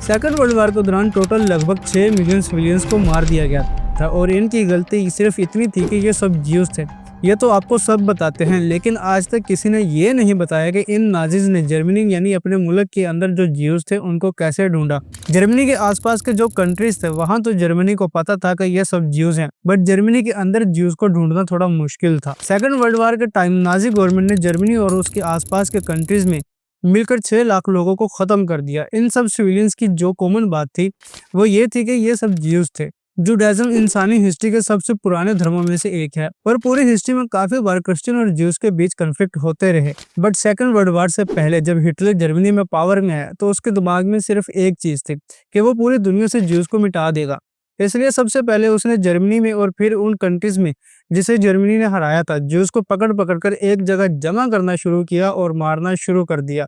Second world war के दौरान total लगभग 6 मिलियन सिविलियंस को मार दिया गया था और इनकी गलती सिर्फ इतनी थी कि ये सब ज्यूज थे। ये तो आपको सब बताते हैं, लेकिन आज तक किसी ने ये नहीं बताया कि इन नाजीज ने जर्मनी यानी अपने मुल्क के अंदर जो ज्यूज थे उनको कैसे ढूंढा। जर्मनी के आसपास के जो कंट्रीज थे वहां तो जर्मनी को पता था कि ये सब ज्यूज हैं, बट जर्मनी के अंदर ज्यूज को ढूंढना थोड़ा मुश्किल था। सेकंड वर्ल्ड वॉर के टाइम नाजी गवर्नमेंट ने जर्मनी और उसके आसपास के कंट्रीज में मिलकर 6 लाख लोगों को खत्म कर दिया। इन सब सिविलियंस की जो कॉमन बात थी वो ये थी कि ये सब ज्यूज थे। जुडाइज्म इंसानी हिस्ट्री के सबसे पुराने धर्मों में से एक है और पूरी हिस्ट्री में काफी बार क्रिश्चियन और ज्यूज के बीच कन्फ्लिक्ट होते रहे। बट सेकंड वर्ल्ड वॉर से पहले जब हिटलर जर्मनी में पावर में आया तो उसके दिमाग में सिर्फ एक चीज थी कि वो पूरी दुनिया से ज्यूज को मिटा देगा। इसलिए सबसे पहले उसने जर्मनी में और फिर उन कंट्रीज में जिसे जर्मनी ने हराया था ज्यूज को पकड़ पकड़ कर एक जगह जमा करना शुरू किया और मारना शुरू कर दिया।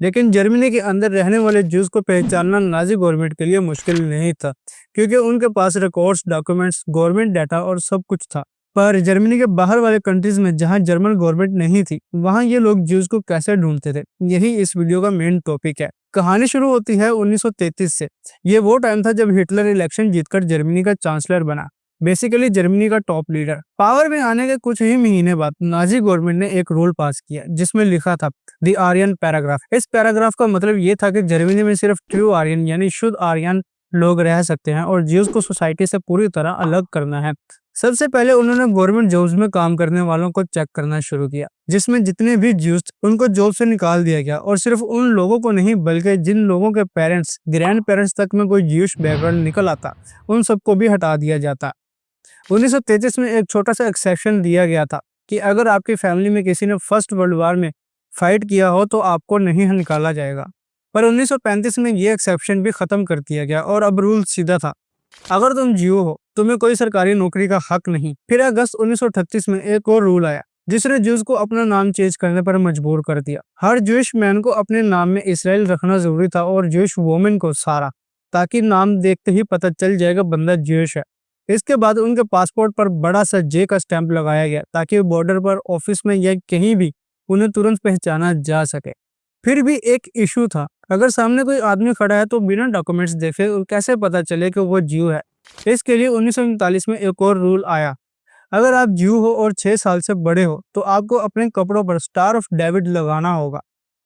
लेकिन जर्मनी के अंदर रहने वाले ज्यूज को पहचानना नाजी गवर्नमेंट के लिए मुश्किल नहीं था, क्योंकि उनके पास रिकॉर्ड्स, डॉक्यूमेंट्स, गवर्नमेंट डाटा और सब कुछ था। पर जर्मनी के बाहर वाले कंट्रीज में जहां जर्मन गवर्नमेंट नहीं थी वहां ये लोग ज्यूज को कैसे ढूंढते थे, यही इस वीडियो का मेन टॉपिक है। कहानी शुरू होती है 1933 से। ये वो टाइम था जब हिटलर इलेक्शन जीतकर जर्मनी का चांसलर बना, बेसिकली जर्मनी का टॉप लीडर। पावर में आने के कुछ ही महीने बाद नाजी गवर्नमेंट ने एक रूल पास किया जिसमें लिखा था द आर्यन पैराग्राफ। इस पैराग्राफ का मतलब ये था कि जर्मनी में सिर्फ ट्रू आर्यन यानी शुद्ध आर्यन लोग रह सकते हैं और ज्यूज को सोसाइटी से पूरी तरह अलग करना है। सबसे पहले उन्होंने गवर्नमेंट जॉब्स में काम करने वालों को चेक करना शुरू किया, जिसमें जितने भी ज्यूज उनको जॉब से निकाल दिया गया और सिर्फ उन लोगों को नहीं बल्कि जिन लोगों के पेरेंट्स, ग्रैंड पेरेंट्स तक में कोई ज्यूश बैकग्राउंड निकल आता उन सबको भी हटा दिया जाता। 1933 में एक छोटा सा एक्सेप्शन दिया गया था कि अगर आपकी फैमिली में किसी ने फर्स्ट वर्ल्ड वॉर में फाइट किया हो तो आपको नहीं निकाला जाएगा। पर 1935 में ये एक्सेप्शन भी खत्म कर दिया गया और अब रूल सीधा था, अगर तुम ज्यू हो तुम्हें कोई सरकारी नौकरी का हक नहीं। फिर अगस्त 1938 में एक और रूल आया जिसने ज्यूज को अपना नाम चेंज करने पर मजबूर कर दिया। हर ज्यूश मैन को अपने नाम में इसराइल रखना जरूरी था और ज्यूश वुमेन को सारा, ताकि नाम देखते ही पता चल जाएगा बंदा ज्यूश है। इसके बाद उनके पासपोर्ट पर बड़ा सा जे का स्टैंप लगाया गया ताकि बॉर्डर पर, ऑफिस में या कहीं भी उन्हें तुरंत पहचाना जा सके। फिर भी एक इशू था, अगर सामने कोई आदमी खड़ा है तो बिना डॉक्यूमेंट्स देखे कैसे पता चले कि वो ज्यू है। इसके लिए 1939 में एक और रूल आया, अगर आप ज्यू हो और 6 साल से बड़े हो तो आपको अपने कपड़ों पर स्टार ऑफ डेविड लगाना होगा।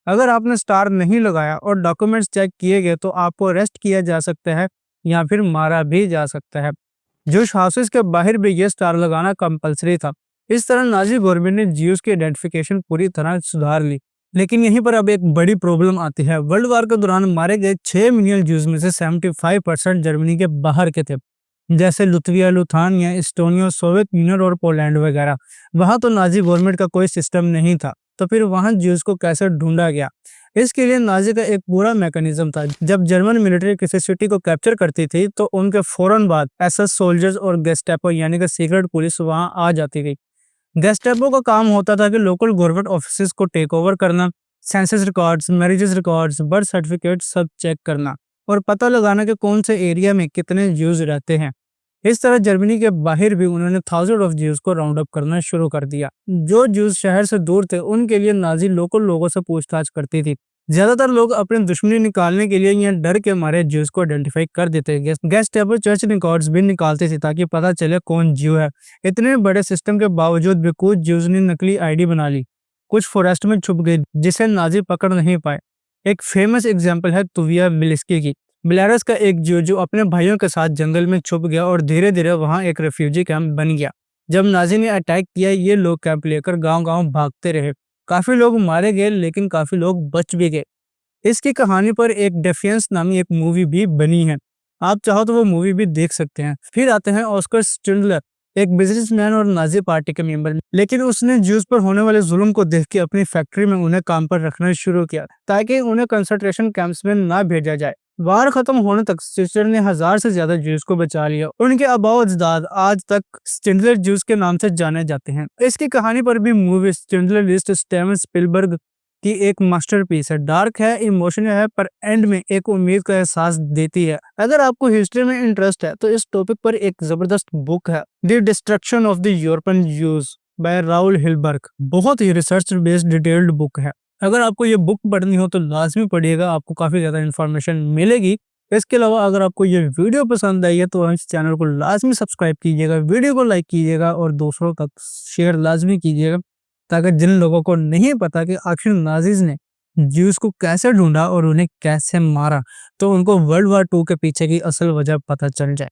अगर आपने स्टार नहीं लगाया और डॉक्यूमेंट्स चेक किए गए तो आपको अरेस्ट किया जा सकता है या फिर मारा भी जा सकता है। जूश हाउसेस के बाहर भी ये स्टार लगाना कंपलसरी था। इस तरह नाजी गवर्नमेंट ने ज्यूज की आइडेंटिफिकेशन पूरी तरह सुधार ली। लेकिन यहीं पर अब एक बड़ी प्रॉब्लम आती है। वर्ल्ड वॉर के दौरान मारे गए 6 मिलियन ज्यूज में से 75% जर्मनी के बाहर के थे, जैसे लुत्विया, लुथानिया, एस्टोनिया, सोवियत यूनियन और पोलैंड वगैरह। वहां तो नाजी गवर्नमेंट का कोई सिस्टम नहीं था, तो फिर वहां ज्यूज को कैसे ढूंढा गया? इसके लिए नाजी का एक पूरा मैकेनिज्म था। जब जर्मन मिलिट्री किसी सिटी को कैप्चर करती थी तो उनके फौरन बाद एसएस सोल्जर्स और गेस्टापो यानी कि सीक्रेट पुलिस वहां आ जाती थी। गेस्टापो का काम होता था कि लोकल गवर्नमेंट ऑफिसेस को टेक ओवर करना, census records, marriages records, birth certificate सब चेक करना और पता लगाना कि कौन से एरिया में कितने ज्यूज रहते हैं। इस तरह जर्मनी के बाहर भी उन्होंने थाउजेंड ऑफ ज्यूज को राउंड अप करना शुरू कर दिया। जो ज्यूज शहर से दूर थे उनके लिए नाजी लोकल लोगों से पूछताछ करती थी। ज्यादातर लोग अपने दुश्मनी निकालने के लिए या डर के मारे ज्यूज को आइडेंटिफाई कर देते। गेस्टापो चर्च रिकॉर्ड्स भी निकालते थे ताकि पता चले कौन ज्यू है। इतने बड़े सिस्टम के बावजूद भी कुछ ज्यूज ने नकली आईडी बना ली, कुछ फॉरेस्ट में छुप गए जिसे नाजी पकड़ नहीं पाए। एक फेमस एग्जाम्पल है तुविया बिलिस्की की। बेलारस का एक ज्यू जो अपने भाइयों के साथ जंगल में छुप गया और धीरे धीरे वहां एक रेफ्यूजी कैंप बन गया। जब नाजी ने अटैक किया ये लोग कैंप लेकर गांव-गांव भागते रहे। काफी लोग मारे गए लेकिन काफी लोग बच भी गए। इसकी कहानी पर एक डेफियंस नामी एक मूवी भी बनी है, आप चाहो तो वो मूवी भी देख सकते हैं। फिर आते हैं ऑस्कर स्टिंडलर, एक बिजनेसमैन और नाजी पार्टी के मेंबर, लेकिन उसने ज्यूज पर होने वाले जुल्म को देख के अपनी फैक्ट्री में उन्हें काम पर रखना शुरू किया ताकि उन्हें कंसंट्रेशन कैंप्स में ना भेजा जाए। वार खत्म होने तक स्टिंडलर ने 1000 से ज्यादा ज्यूज को बचा लिया। उनके अबाव-ओ-अजदाद आज तक स्टिंडलर ज्यूज के नाम से जाने जाते हैं। इसकी कहानी पर भी मूवी स्टिंडलर लिस्ट स्टीवन स्पिलबर्ग की एक मास्टरपीस है। डार्क है, इमोशनल है, पर एंड में एक उम्मीद का एहसास देती है। अगर आपको हिस्ट्री में इंटरेस्ट है तो इस टॉपिक पर एक जबरदस्त बुक है, the destruction of the European Jews by Raul Hilberg. बहुत ही रिसर्च बेस्ड डिटेल्ड बुक है। अगर आपको ये बुक पढ़नी हो तो लाजमी पढ़िएगा, आपको काफी ज्यादा इन्फॉर्मेशन मिलेगी। इसके अलावा अगर आपको ये वीडियो पसंद आई है तो इस चैनल को लाजमी सब्सक्राइब कीजिएगा, वीडियो को लाइक कीजिएगा और दूसरों तक शेयर लाजमी कीजिएगा, ताकि जिन लोगों को नहीं पता कि आखिर नाज़िज़ ने ज्यूस को कैसे ढूँढा और उन्हें कैसे मारा, तो उनको वर्ल्ड वॉर 2 के पीछे की असल वजह पता चल जाए।